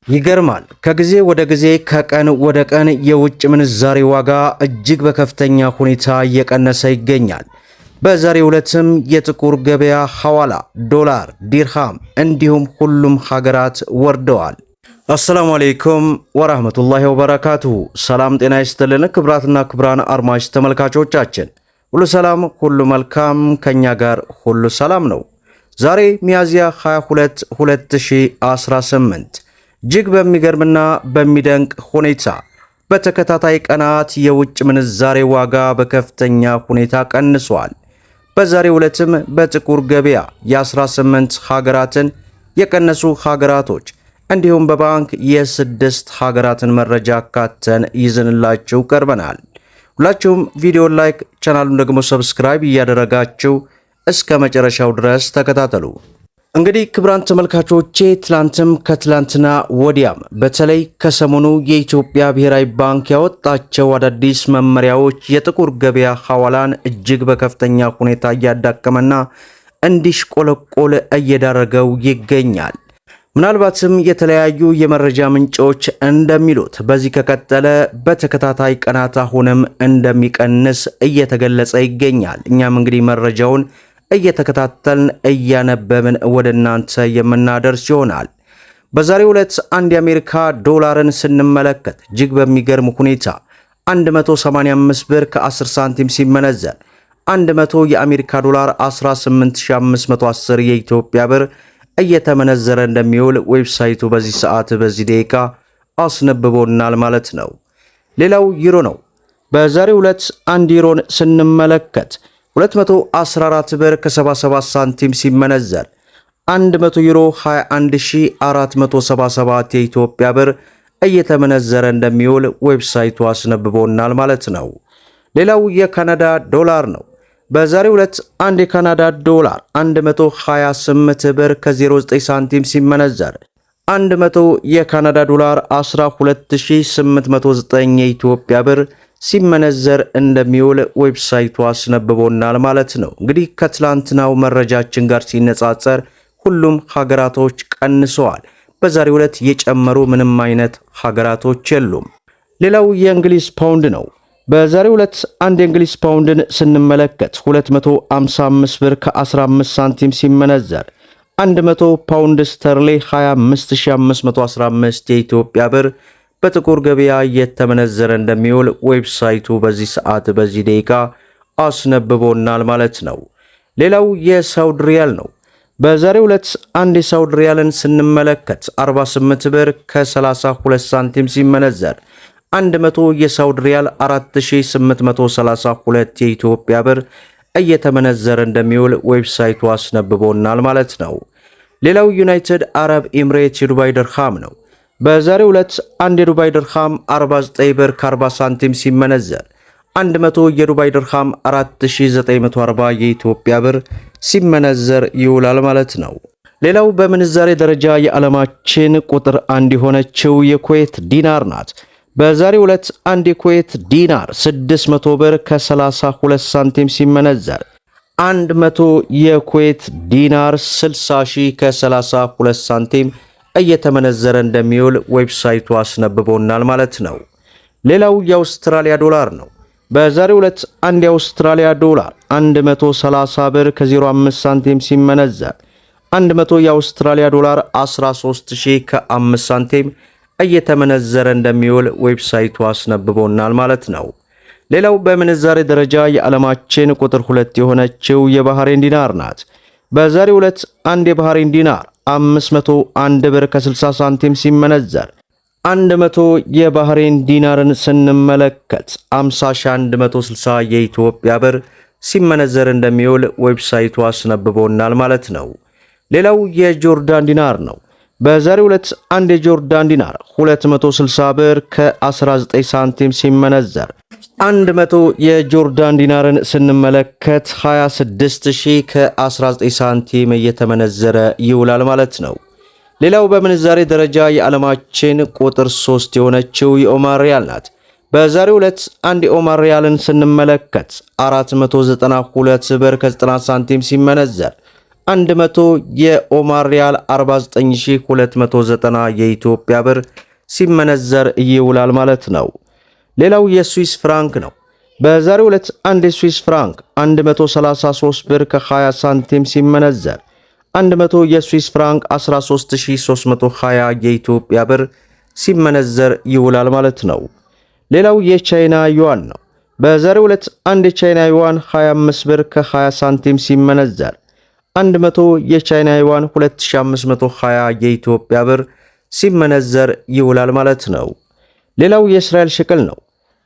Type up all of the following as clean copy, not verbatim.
ይገርማል። ከጊዜ ወደ ጊዜ ከቀን ወደ ቀን የውጭ ምንዛሬ ዋጋ እጅግ በከፍተኛ ሁኔታ እየቀነሰ ይገኛል። በዛሬው ዕለትም የጥቁር ገበያ ሐዋላ ዶላር፣ ዲርሃም እንዲሁም ሁሉም ሀገራት ወርደዋል። አሰላሙ አለይኩም ወራህመቱላሂ ወበረካቱሁ። ሰላም ጤና ይስጥልን ክብራትና ክብራን አድማጭ ተመልካቾቻችን ሁሉ ሰላም ሁሉ መልካም፣ ከኛ ጋር ሁሉ ሰላም ነው። ዛሬ ሚያዝያ 22 2018 እጅግ በሚገርምና በሚደንቅ ሁኔታ በተከታታይ ቀናት የውጭ ምንዛሬ ዋጋ በከፍተኛ ሁኔታ ቀንሷል። በዛሬው ዕለትም በጥቁር ገበያ የ18 ሀገራትን የቀነሱ ሀገራቶች እንዲሁም በባንክ የ6 ሀገራትን መረጃ አካተን ይዘንላችሁ ቀርበናል። ሁላችሁም ቪዲዮን ላይክ፣ ቻናሉን ደግሞ ሰብስክራይብ እያደረጋችሁ እስከ መጨረሻው ድረስ ተከታተሉ። እንግዲህ ክቡራን ተመልካቾቼ ትላንትም ከትላንትና ወዲያም በተለይ ከሰሞኑ የኢትዮጵያ ብሔራዊ ባንክ ያወጣቸው አዳዲስ መመሪያዎች የጥቁር ገበያ ሐዋላን እጅግ በከፍተኛ ሁኔታ እያዳከመና እንዲሽቆለቆል እየዳረገው ይገኛል። ምናልባትም የተለያዩ የመረጃ ምንጮች እንደሚሉት በዚህ ከቀጠለ በተከታታይ ቀናት አሁንም እንደሚቀንስ እየተገለጸ ይገኛል። እኛም እንግዲህ መረጃውን እየተከታተልን እያነበብን ወደ እናንተ የምናደርስ ይሆናል። በዛሬው ዕለት አንድ የአሜሪካ ዶላርን ስንመለከት እጅግ በሚገርም ሁኔታ 185 ብር ከ10 ሳንቲም ሲመነዘር 100 የአሜሪካ ዶላር 18510 የኢትዮጵያ ብር እየተመነዘረ እንደሚውል ዌብሳይቱ በዚህ ሰዓት በዚህ ደቂቃ አስነብቦናል ማለት ነው። ሌላው ዩሮ ነው። በዛሬው ዕለት አንድ ዩሮን ስንመለከት 214 ብር ከ77 ሳንቲም ሲመነዘር 100 ዩሮ 21477 የኢትዮጵያ ብር እየተመነዘረ እንደሚውል ዌብሳይቱ አስነብቦናል ማለት ነው። ሌላው የካናዳ ዶላር ነው። በዛሬው ዕለት አንድ የካናዳ ዶላር 128 ብር ከ09 ሳንቲም ሲመነዘር 100 የካናዳ ዶላር 12809 የኢትዮጵያ ብር ሲመነዘር እንደሚውል ዌብሳይቱ አስነብቦናል ማለት ነው። እንግዲህ ከትላንትናው መረጃችን ጋር ሲነጻጸር ሁሉም ሀገራቶች ቀንሰዋል። በዛሬው ዕለት የጨመሩ ምንም አይነት ሀገራቶች የሉም። ሌላው የእንግሊዝ ፓውንድ ነው። በዛሬው ዕለት አንድ የእንግሊዝ ፓውንድን ስንመለከት 255 ብር ከ15 ሳንቲም ሲመነዘር 100 ፓውንድ ስተርሌ 25515 የኢትዮጵያ ብር በጥቁር ገበያ እየተመነዘረ እንደሚውል ዌብሳይቱ በዚህ ሰዓት በዚህ ደቂቃ አስነብቦናል ማለት ነው። ሌላው የሳውዲ ሪያል ነው። በዛሬው ዕለት አንድ የሳውዲ ሪያልን ስንመለከት 48 ብር ከ32 ሳንቲም ሲመነዘር 100 የሳውዲ ሪያል 4832 የኢትዮጵያ ብር እየተመነዘረ እንደሚውል ዌብሳይቱ አስነብቦናል ማለት ነው። ሌላው ዩናይትድ አረብ ኤምሬት የዱባይ ድርሃም ነው። በዛሬው ዕለት አንድ የዱባይ ድርሃም 49 ብር ከ40 ሳንቲም ሲመነዘር 100 የዱባይ ድርሃም 4940 የኢትዮጵያ ብር ሲመነዘር ይውላል ማለት ነው። ሌላው በምንዛሬ ደረጃ የዓለማችን ቁጥር 1 የሆነችው የኩዌት ዲናር ናት። በዛሬው ዕለት አንድ የኩዌት ዲናር 600 ብር ከ32 ሳንቲም ሲመነዘር 100 የኩዌት ዲናር 60,000 ከ32 ሳንቲም እየተመነዘረ እንደሚውል ዌብሳይቱ አስነብቦናል ማለት ነው። ሌላው የአውስትራሊያ ዶላር ነው። በዛሬው ዕለት አንድ የአውስትራሊያ ዶላር 130 ብር ከ05 ሳንቲም ሲመነዘር 100 የአውስትራሊያ ዶላር 13,000 ከ5 ሳንቲም እየተመነዘረ እንደሚውል ዌብሳይቱ አስነብቦናል ማለት ነው። ሌላው በምንዛሬ ደረጃ የዓለማችን ቁጥር 2 የሆነችው የባህሬን ዲናር ናት። በዛሬው ዕለት አንድ የባህሬን ዲናር 501 ብር ከ60 ሳንቲም ሲመነዘር 100 የባህሬን ዲናርን ስንመለከት 50160 የኢትዮጵያ ብር ሲመነዘር እንደሚውል ዌብሳይቱ አስነብቦናል ማለት ነው። ሌላው የጆርዳን ዲናር ነው። በዛሬው ዕለት አንድ የጆርዳን ዲናር 260 ብር ከ19 ሳንቲም ሲመነዘር 100 የጆርዳን ዲናርን ስንመለከት 26000 ከ19 ሳንቲም እየተመነዘረ ይውላል ማለት ነው። ሌላው በምንዛሬ ደረጃ የዓለማችን ቁጥር 3 የሆነችው የኦማር ሪያል ናት። በዛሬው ዕለት አንድ የኦማር ሪያልን ስንመለከት 492 ብር ከ90 ሳንቲም ሲመነዘር 100 የኦማር ሪያል 49290 የኢትዮጵያ ብር ሲመነዘር ይውላል ማለት ነው። ሌላው የስዊስ ፍራንክ ነው። በዛሬው ዕለት አንድ የስዊስ ፍራንክ 133 ብር ከ20 ሳንቲም ሲመነዘር 100 የስዊስ ፍራንክ 13320 የኢትዮጵያ ብር ሲመነዘር ይውላል ማለት ነው። ሌላው የቻይና ዩዋን ነው። በዛሬው ዕለት አንድ የቻይና ዩዋን 25 ብር ከ20 ሳንቲም ሲመነዘር 100 የቻይና ዩዋን 2520 የኢትዮጵያ ብር ሲመነዘር ይውላል ማለት ነው። ሌላው የእስራኤል ሽቅል ነው።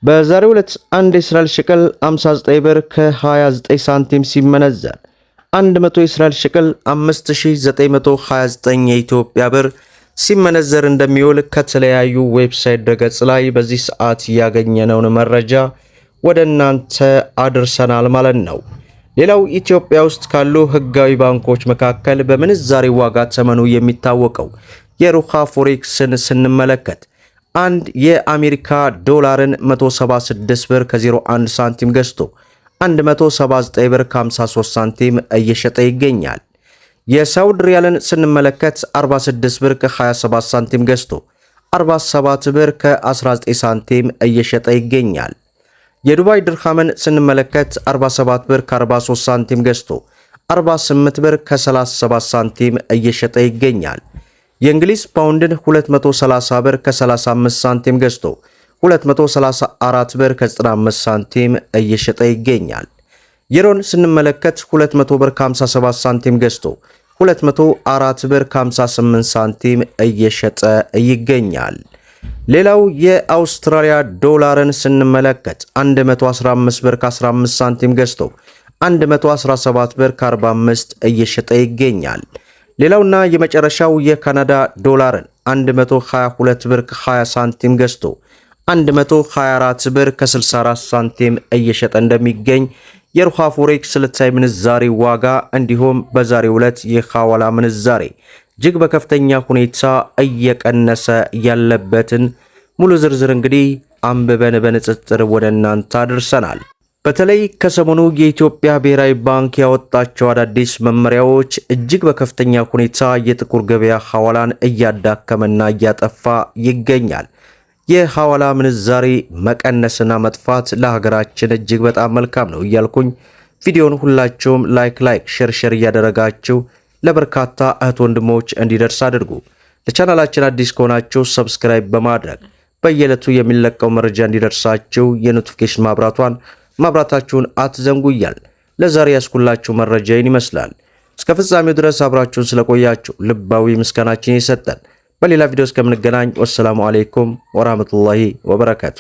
በዛሬው ዕለት አንድ የእስራኤል ሽቅል 59 ብር ከ29 ሳንቲም ሲመነዘር 100 የእስራኤል ሽቅል 5929 የኢትዮጵያ ብር ሲመነዘር እንደሚውል ከተለያዩ ዌብሳይት ድረገጽ ላይ በዚህ ሰዓት ያገኘነውን መረጃ ወደ እናንተ አድርሰናል ማለት ነው። ሌላው ኢትዮጵያ ውስጥ ካሉ ህጋዊ ባንኮች መካከል በምንዛሬ ዋጋ ተመኑ የሚታወቀው የሩሃ ፎሬክስን ስንመለከት አንድ የአሜሪካ ዶላርን 176 ብር ከ01 ሳንቲም ገዝቶ 179 ብር ከ53 ሳንቲም እየሸጠ ይገኛል። የሳውዲ ሪያልን ስንመለከት 46 ብር ከ27 ሳንቲም ገዝቶ 47 ብር ከ19 ሳንቲም እየሸጠ ይገኛል። የዱባይ ድርሃምን ስንመለከት 47 ብር ከ43 ሳንቲም ገዝቶ 48 ብር ከ37 ሳንቲም እየሸጠ ይገኛል። የእንግሊዝ ፓውንድን 230 ብር ከ35 ሳንቲም ገዝቶ 234 ብር ከ95 ሳንቲም እየሸጠ ይገኛል። ዩሮን ስንመለከት 200 ብር ከ57 ሳንቲም ገዝቶ 204 ብር ከ58 ሳንቲም እየሸጠ ይገኛል። ሌላው የአውስትራሊያ ዶላርን ስንመለከት 115 ብር ከ15 ሳንቲም ገዝቶ 117 ብር ከ45 እየሸጠ ይገኛል። ሌላውና የመጨረሻው የካናዳ ዶላርን 122 ብር ከ20 ሳንቲም ገዝቶ 124 ብር ከ64 ሳንቲም እየሸጠ እንደሚገኝ የሩሃ ፎሬክስ ዕለታዊ ምንዛሬ ዋጋ እንዲሁም በዛሬው ዕለት የሐዋላ ምንዛሬ እጅግ በከፍተኛ ሁኔታ እየቀነሰ ያለበትን ሙሉ ዝርዝር እንግዲህ አንብበን በንጽጽር ወደ እናንተ አድርሰናል። በተለይ ከሰሞኑ የኢትዮጵያ ብሔራዊ ባንክ ያወጣቸው አዳዲስ መመሪያዎች እጅግ በከፍተኛ ሁኔታ የጥቁር ገበያ ሐዋላን እያዳከመና እያጠፋ ይገኛል። የሐዋላ ምንዛሬ መቀነስና መጥፋት ለሀገራችን እጅግ በጣም መልካም ነው እያልኩኝ ቪዲዮውን ሁላችሁም ላይክ ሼር እያደረጋችሁ ለበርካታ እህት ወንድሞች እንዲደርስ አድርጉ። ለቻናላችን አዲስ ከሆናችሁ ሰብስክራይብ በማድረግ በየዕለቱ የሚለቀው መረጃ እንዲደርሳችሁ የኖቲፊኬሽን ማብራታችሁን አትዘንጉ እያል ለዛሬ ያስኩላችሁ መረጃ ይመስላል። እስከ ፍጻሜው ድረስ አብራችሁን ስለቆያችሁ ልባዊ ምስጋናችን ይሰጠን። በሌላ ቪዲዮ እስከምንገናኝ ወሰላሙ አለይኩም ወራህመቱላሂ ወበረካቱ።